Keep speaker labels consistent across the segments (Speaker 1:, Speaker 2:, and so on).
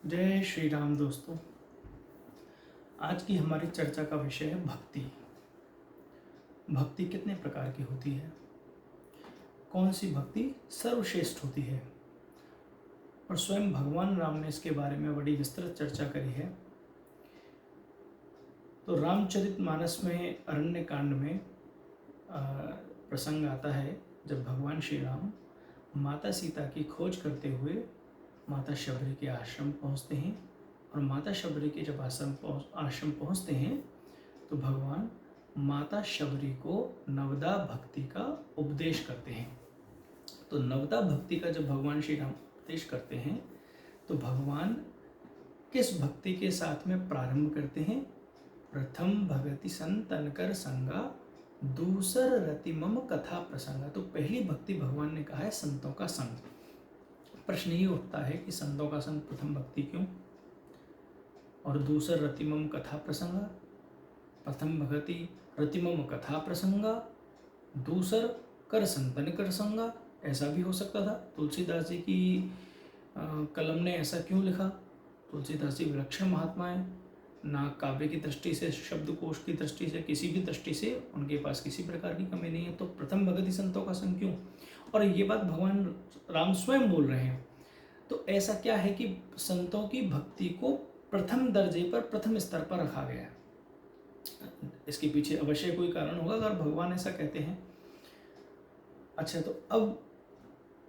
Speaker 1: जय श्री राम दोस्तों। आज की हमारी चर्चा का विषय है भक्ति। भक्ति कितने प्रकार की होती है, कौन सी भक्ति सर्वश्रेष्ठ होती है, और स्वयं भगवान राम ने इसके बारे में बड़ी विस्तृत चर्चा करी है। तो रामचरितमानस में अरण्य कांड में प्रसंग आता है जब भगवान श्री राम माता सीता की खोज करते हुए माता शबरी के आश्रम पहुंचते हैं, और माता शबरी के जब आश्रम पहुंचते हैं तो भगवान माता शबरी को नवदा भक्ति का उपदेश करते हैं। तो नवदा भक्ति का जब भगवान श्री राम उपदेश करते हैं तो भगवान किस भक्ति के साथ में प्रारंभ करते हैं? प्रथम भगति संतनकर संगा, दूसर रति मम कथा प्रसंगा। तो पहली भक्ति भगवान ने कहा है संतों का संग। प्रश्न ये उठता है कि संतों का संग प्रथम भक्ति क्यों, और दूसर रतिमम कथा प्रसंगा। प्रथम भगति रतिमम कथा प्रसंगा, दूसर कर संतन कर संगा, ऐसा भी हो सकता था। तुलसीदास जी की कलम ने ऐसा क्यों लिखा? तुलसीदास जी विलक्षण महात्मा है, ना काव्य की दृष्टि से, शब्दकोश की दृष्टि से, किसी भी दृष्टि से उनके पास किसी प्रकार की कमी नहीं है। तो प्रथम भगति संतों का संग क्यों? और ये बात भगवान राम स्वयं बोल रहे हैं। तो ऐसा क्या है कि संतों की भक्ति को प्रथम दर्जे पर, प्रथम स्तर पर रखा गया है? इसके पीछे अवश्य कोई कारण होगा अगर भगवान ऐसा कहते हैं। अच्छा, तो अब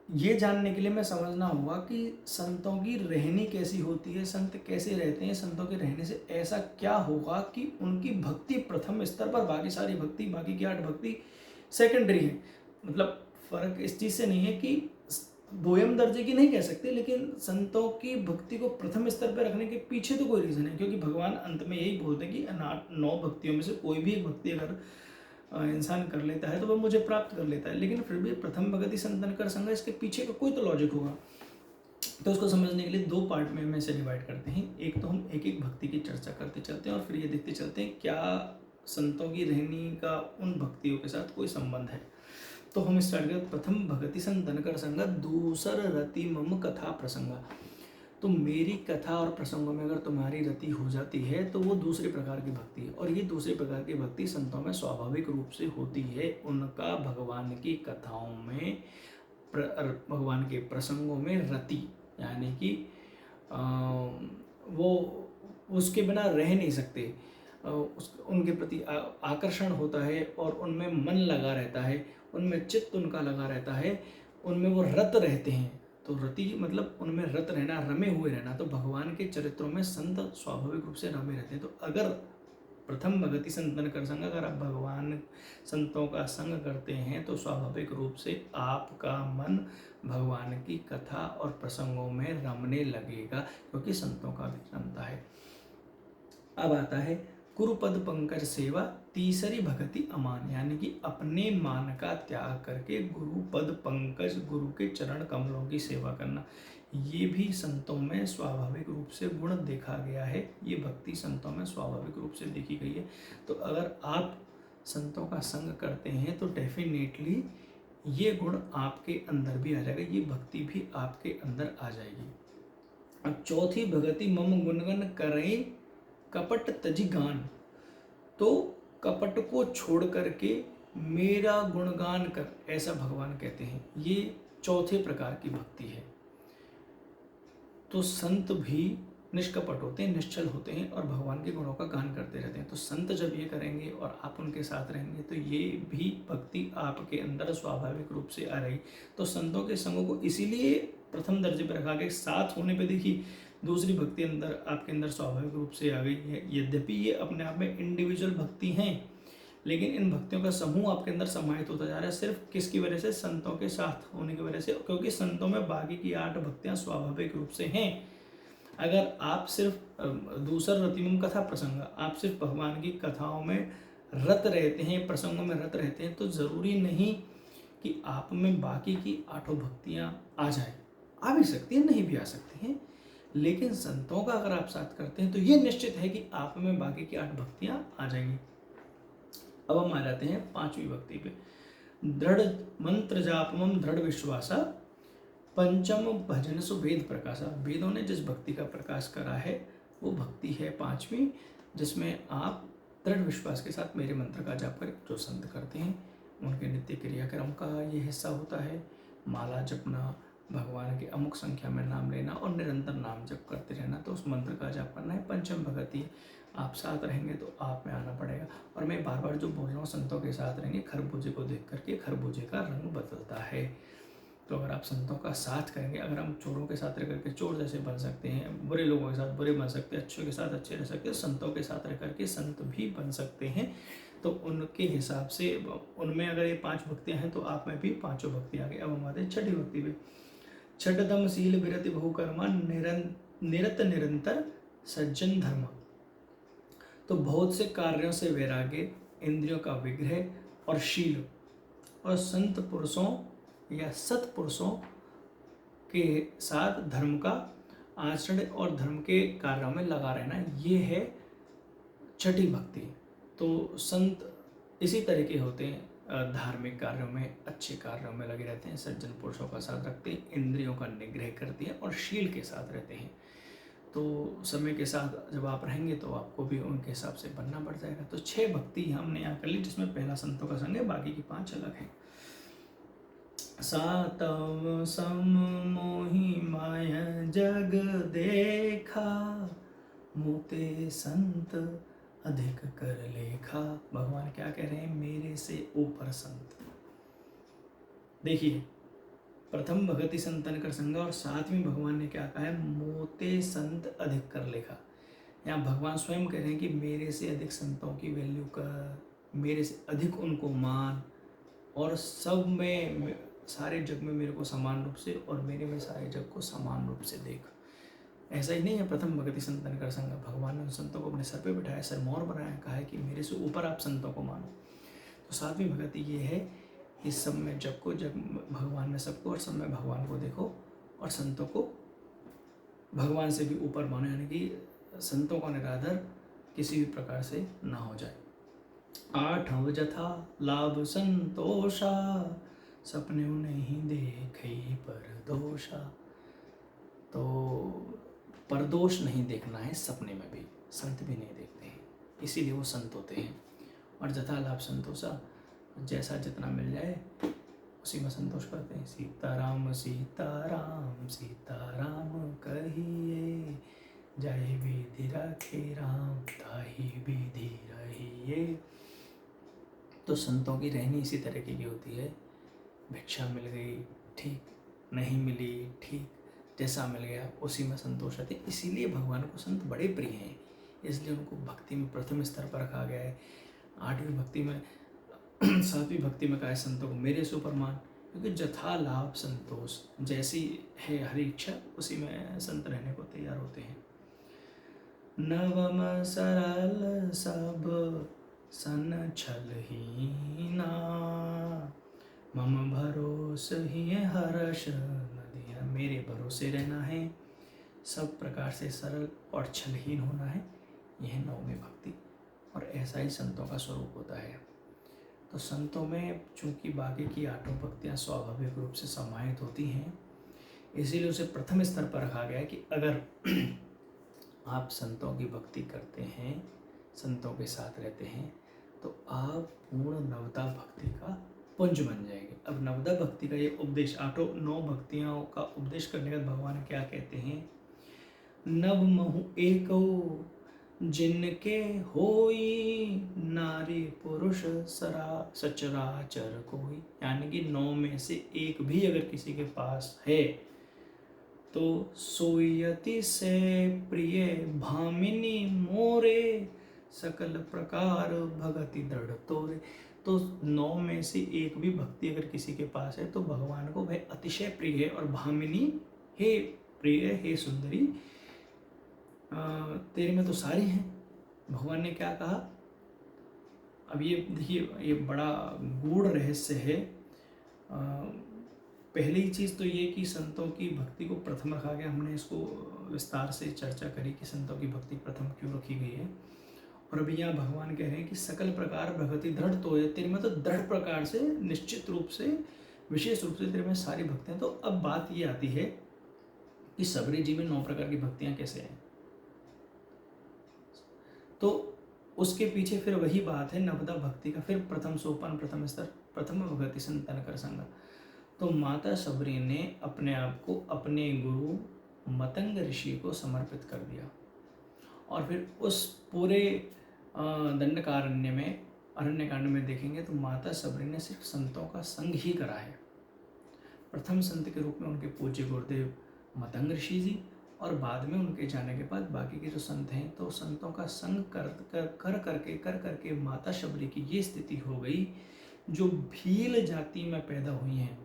Speaker 1: ये जानने के लिए मैं समझना होगा कि संतों की रहनी कैसी होती है, संत कैसे रहते हैं। संतों के रहने से ऐसा क्या होगा कि उनकी भक्ति प्रथम स्तर पर, बाकी सारी भक्ति, बाकी की 8 भक्ति सेकेंडरी है। मतलब फर्क इस चीज़ से नहीं है कि दोयम दर्जे की नहीं कह सकते, लेकिन संतों की भक्ति को प्रथम स्तर पर रखने के पीछे तो कोई रीज़न है, क्योंकि भगवान अंत में यही बोलते हैं कि 9 भक्तियों में से कोई भी एक भक्ति अगर इंसान कर लेता है तो वह मुझे प्राप्त कर लेता है। लेकिन फिर भी प्रथम भगति संतन कर संग, इसके पीछे का कोई तो लॉजिक होगा। तो उसको समझने के लिए 2 पार्ट में इसे डिवाइड करते हैं। एक तो हम एक एक भक्ति की चर्चा करते चलते हैं, और फिर ये देखते चलते हैं क्या संतों की रहनी का उन भक्तियों के साथ कोई संबंध है। तो हम स्टार्ट करते, प्रथम भगति संतन कर संगा, दूसर रति मम कथा प्रसंगा। तो मेरी कथा और प्रसंगों में अगर तुम्हारी रति हो जाती है तो वो दूसरे प्रकार की भक्ति है, और ये दूसरे प्रकार की भक्ति संतों में स्वाभाविक रूप से होती है। उनका भगवान की कथाओं में, भगवान के प्रसंगों में रति, यानी कि वो उसके बिना रह नहीं सकते, उनके प्रति आकर्षण होता है, और उनमें मन लगा रहता है, उनमें चित्त उनका लगा रहता है, उनमें वो रत रहते हैं। तो रति मतलब उनमें रत रहना, रमे हुए रहना। तो भगवान के चरित्रों में संत स्वाभाविक रूप से रमे रहते हैं। तो अगर प्रथम भगति संतन कर संग, अगर आप भगवान संतों का संग करते हैं तो स्वाभाविक रूप से आपका मन भगवान की कथा और प्रसंगों में रमने लगेगा, क्योंकि संतों का भी रमता है। अब आता है गुरुपद पंकज सेवा, तीसरी भक्ति अमान, यानी कि अपने मान का त्याग करके गुरुपद पंकज, गुरु के चरण कमलों की सेवा करना। ये भी संतों में स्वाभाविक रूप से गुण देखा गया है, ये भक्ति संतों में स्वाभाविक रूप से देखी गई है। तो अगर आप संतों का संग करते हैं तो डेफिनेटली ये गुण आपके अंदर भी आ जाएगा, ये भक्ति भी आपके अंदर आ जाएगी। अब चौथी भगति मम गुणगन करें कपट तजी गान। तो कपट को छोड़ करके मेरा गुणगान कर, ऐसा भगवान कहते हैं। ये चौथे प्रकार की भक्ति है। तो संत भी निष्कपट होते हैं, निश्चल होते हैं, और भगवान के गुणों का गान करते रहते हैं। तो संत जब ये करेंगे और आप उनके साथ रहेंगे तो ये भी भक्ति आपके अंदर स्वाभाविक रूप से आ रही। तो संतों के संगों को इसीलिए प्रथम दर्जे पर रखा गया। साथ होने पे देखिए दूसरी भक्ति अंदर आपके अंदर स्वाभाविक रूप से आ गई है। यद्यपि ये अपने आप में इंडिविजुअल भक्ति हैं, लेकिन इन भक्तियों का समूह आपके अंदर समाहित होता जा रहा है। सिर्फ किसकी वजह से? संतों के साथ होने की वजह से, क्योंकि संतों में बाकी की 8 भक्तियां स्वाभाविक रूप से हैं। अगर आप सिर्फ दूसर रतिमम कथा प्रसंग, आप सिर्फ भगवान की कथाओं में रत रहते हैं, प्रसंगों में रत रहते हैं, तो जरूरी नहीं कि आप में बाकी की 8 भक्तियां आ जाए। आ भी सकती हैं, नहीं भी आ सकती हैं, लेकिन संतों का अगर आप साथ करते हैं तो ये निश्चित है कि आप में बाकी की 8 भक्तियां आ जाएंगी। अब हम आ जाते हैं 5वीं भक्ति पे। दृढ़ मंत्र जापमम दृढ़ विश्वासा, पंचम भजन सु वेद प्रकाशा, वेदों ने जिस भक्ति का प्रकाश करा है वो भक्ति है पांचवी, जिसमें आप दृढ़ विश्वास के साथ मेरे मंत्र का जाप कर जो संत करते हैं उनके नित्य क्रियाक्रम का ये हिस्सा होता है। माला जपना, भगवान के अमुक संख्या में नाम लेना और निरंतर नाम जप करते रहना, तो उस मंत्र का जाप करना है। पंचम भगति, आप साथ रहेंगे तो आप में आना पड़ेगा। और मैं बार बार जो बोल रहा हूँ, संतों के साथ रहेंगे, खरबूजे को देख करके खरबूजे का रंग बदलता है। तो अगर आप संतों का साथ करेंगे, अगर हम चोरों के साथ रह करके चोर जैसे बन सकते हैं, बुरे लोगों के साथ बुरे बन सकते हैं, अच्छों के साथ अच्छे रह सकते हैं, संतों के साथ रह करके संत भी बन सकते हैं। तो उनके हिसाब से उनमें अगर ये 5 भक्तियाँ हैं तो आप में भी 5 भक्तियाँ आ गई। अब हम आते हैं छठी भक्ति पे। छठदम शील विरति बहुकर्मा निरत निरंतर सज्जन धर्म। तो बहुत से कार्यों से वैराग्य, इंद्रियों का विग्रह और शील और संत पुरुषों या सत्पुरुषों के साथ धर्म का आचरण और धर्म के कार्यों में लगा रहना, ये है छठी भक्ति। तो संत इसी तरह के होते हैं, धार्मिक कार्यों में, अच्छे कार्यों में लगे रहते हैं, सज्जन पुरुषों का साथ रखते हैं, इंद्रियों का निग्रह करते हैं और शील के साथ रहते हैं। तो समय के साथ जब आप रहेंगे तो आपको भी उनके हिसाब से बनना पड़ जाएगा। तो 6 भक्ति हमने यहाँ कर ली, जिसमें पहला संतों का संग है, बाकी की 5 अलग हैं। सातव सम मोहि माया जग देखा, मोते संत अधिक कर लेखा। भगवान क्या कह रहे हैं, मेरे से ऊपर संत। देखिए, प्रथम भगति संतन कर संगा, और 7वीं भगवान ने क्या कहा है, मोते संत अधिक कर लेखा। यहाँ भगवान स्वयं कह रहे हैं कि मेरे से अधिक संतों की वैल्यू कर, मेरे से अधिक उनको मान, और सब में, सारे जग में मेरे को समान रूप से, और मेरे में सारे जग को समान रूप से देख। ऐसा ही नहीं है प्रथम भगति संतन कर संग, भगवान ने उन संतों को अपने सर पे बिठाया, सर मोर बनाया, कहा है कि मेरे से ऊपर आप संतों को मानो। तो 7वीं भगति ये है कि सब में जग को, जग भगवान में सबको, और सब में भगवान को देखो, और संतों को भगवान से भी ऊपर मानो, यानी कि संतों का निरादर किसी भी प्रकार से ना हो जाए। 8 जथा लाभ संतोषा, सपने नहीं देखे पर दोषा। तो परदोष नहीं देखना है, सपने में भी संत भी नहीं देखते हैं, इसीलिए वो संत होते हैं। और जथा लाभ संतोषा, जैसा जितना मिल जाए उसी में संतोष करते हैं। सीताराम सीताराम सीताराम कहिए, जाए विधि राखे राम, ताही विधि रहिए। तो संतों की रहनी इसी तरीके की होती है। भिक्षा मिल गई ठीक, नहीं मिली ठीक, जैसा मिल गया उसी में संतोष रहते। इसीलिए भगवान को संत बड़े प्रिय हैं, इसलिए उनको भक्ति में प्रथम स्तर पर रखा गया है। 8वीं भक्ति में 7वीं भक्ति में कहा है संतों को मेरे से ऊपर मान, क्योंकि जथा लाभ संतोष, जैसी है हरी इच्छा उसी में संत रहने को तैयार होते हैं। नवम सरल सब सन छलहीना, मम भरोस ही हर्ष नदिया। मेरे भरोसे रहना है, सब प्रकार से सरल और छलहीन होना है, यह 9वीं भक्ति। और ऐसा ही संतों का स्वरूप होता है। तो संतों में चूंकि बाकी की 8 भक्तियाँ स्वाभाविक रूप से समाहित होती हैं, इसीलिए उसे प्रथम स्तर पर रखा गया है कि अगर आप संतों की भक्ति करते हैं, संतों के साथ रहते हैं, तो आप पूर्ण नवदा भक्ति का पुंज बन जाएंगे। अब नवदा भक्ति का ये उपदेश, 9 भक्तियों का उपदेश करने के बाद भगवान क्या कहते हैं, नव महु एको जिनके होई, नारी पुरुष सरा सचराचर कोई। यानी कि 9 में से एक भी अगर किसी के पास है तो सोयति से प्रिय भामिनी मोरे, सकल प्रकार भगति दृढ़ तोरे। तो 9 में से एक भी भक्ति अगर किसी के पास है तो भगवान को वह अतिशय प्रिय है। और भामिनी, हे प्रिय, हे सुंदरी, तेरे में तो सारी हैं। भगवान ने क्या कहा, अब ये देखिए, ये बड़ा गूढ़ रहस्य है। पहली चीज़ तो ये कि संतों की भक्ति को प्रथम रखा गया। हमने इसको विस्तार से चर्चा करी कि संतों की भक्ति प्रथम क्यों रखी गई है। और अभी यहाँ भगवान कह रहे हैं कि सकल प्रकार भगति दृढ़ तो है, तेरे में तो दृढ़ प्रकार से, निश्चित रूप से विशेष रूप से तेरे में सारी भक्तियाँ। तो अब बात ये आती है कि सबरी जी में 9 प्रकार की भक्तियाँ कैसे हैं। तो उसके पीछे फिर वही बात है नवदा भक्ति का, फिर प्रथम सोपान, प्रथम स्तर, प्रथम भगति संतन कर संग। तो माता सबरी ने अपने आप को अपने गुरु मतंग ऋषि को समर्पित कर दिया, और फिर उस पूरे दंडकारण्य में, अरण्यकांड में देखेंगे तो माता सबरी ने सिर्फ संतों का संग ही करा है। प्रथम संत के रूप में उनके पूज्य गुरुदेव मतंग ऋषि जी, और बाद में उनके जाने के बाद बाकी के जो संत हैं, तो संतों का संग कर करके माता शबरी की ये स्थिति हो गई, जो भील जाति में पैदा हुई हैं।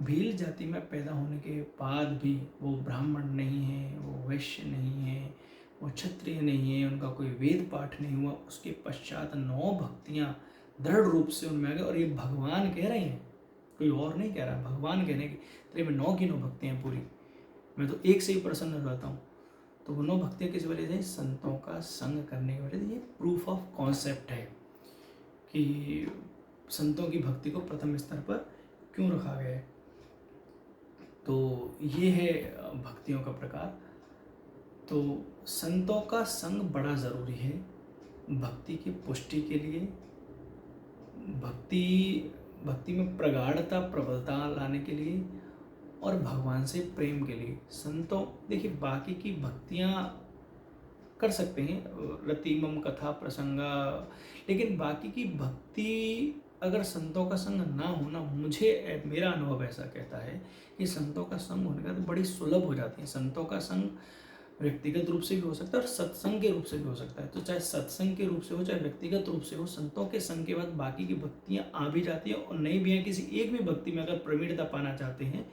Speaker 1: भील जाति में पैदा होने के बाद भी वो ब्राह्मण नहीं है, वो वैश्य नहीं है, वो क्षत्रिय नहीं है, उनका कोई वेद पाठ नहीं हुआ, उसके पश्चात 9 भक्तियाँ दृढ़ रूप से उनमें आ गई। और ये भगवान कह रहे हैं, कोई और नहीं कह रहा, भगवान कहने की तेरे में 9 की 9 भक्तियाँ पूरी, मैं तो एक से ही प्रसन्न हो जाता हूँ। तो वो 9 भक्तियाँ किस वजह से? संतों का संग करने की वजह से। ये प्रूफ ऑफ कॉन्सेप्ट है कि संतों की भक्ति को प्रथम स्तर पर क्यों रखा गया है। तो ये है भक्तियों का प्रकार। तो संतों का संग बड़ा ज़रूरी है भक्ति की पुष्टि के लिए, भक्ति में प्रगाढ़ता, प्रबलता लाने के लिए, और भगवान से प्रेम के लिए। संतों, देखिए बाकी की भक्तियाँ कर सकते हैं, रतिमम कथा प्रसंगा, लेकिन बाकी की भक्ति अगर संतों का संग ना होना, मुझे मेरा अनुभव ऐसा कहता है कि संतों का संग होने का तो बड़ी सुलभ हो जाती है। संतों का संग व्यक्तिगत रूप से भी हो सकता है और सत्संग के रूप से भी हो सकता है। तो चाहे सत्संग के रूप से हो, चाहे व्यक्तिगत रूप से हो, संतों के संग के बाद बाकी की भक्तियाँ आ भी जाती है, और नहीं भी हैं। किसी एक भी भक्ति में अगर प्रवीणता पाना चाहते हैं,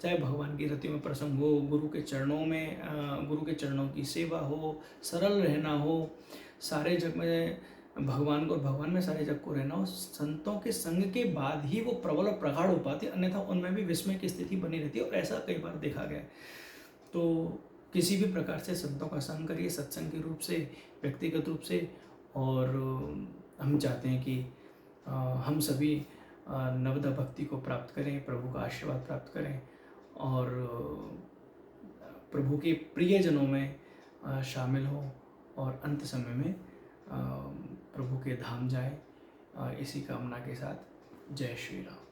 Speaker 1: चाहे भगवान की रति में प्रसंग हो, गुरु के चरणों की सेवा हो, सरल रहना हो, सारे जग में भगवान को, भगवान में सारे जग को रहना हो, संतों के संग के बाद ही वो प्रबल और प्रगाढ़ हो पाती है, अन्यथा उनमें भी विस्मय की स्थिति बनी रहती है, और ऐसा कई बार देखा गया है। तो किसी भी प्रकार से संतों का संग करिए, सत्संग के रूप से, व्यक्तिगत रूप से, और हम चाहते हैं कि हम सभी नवदा भक्ति को प्राप्त करें, प्रभु का आशीर्वाद प्राप्त करें, और प्रभु के प्रियजनों में शामिल हो, और अंत समय में प्रभु के धाम जाए। इसी कामना के साथ जय श्री राम।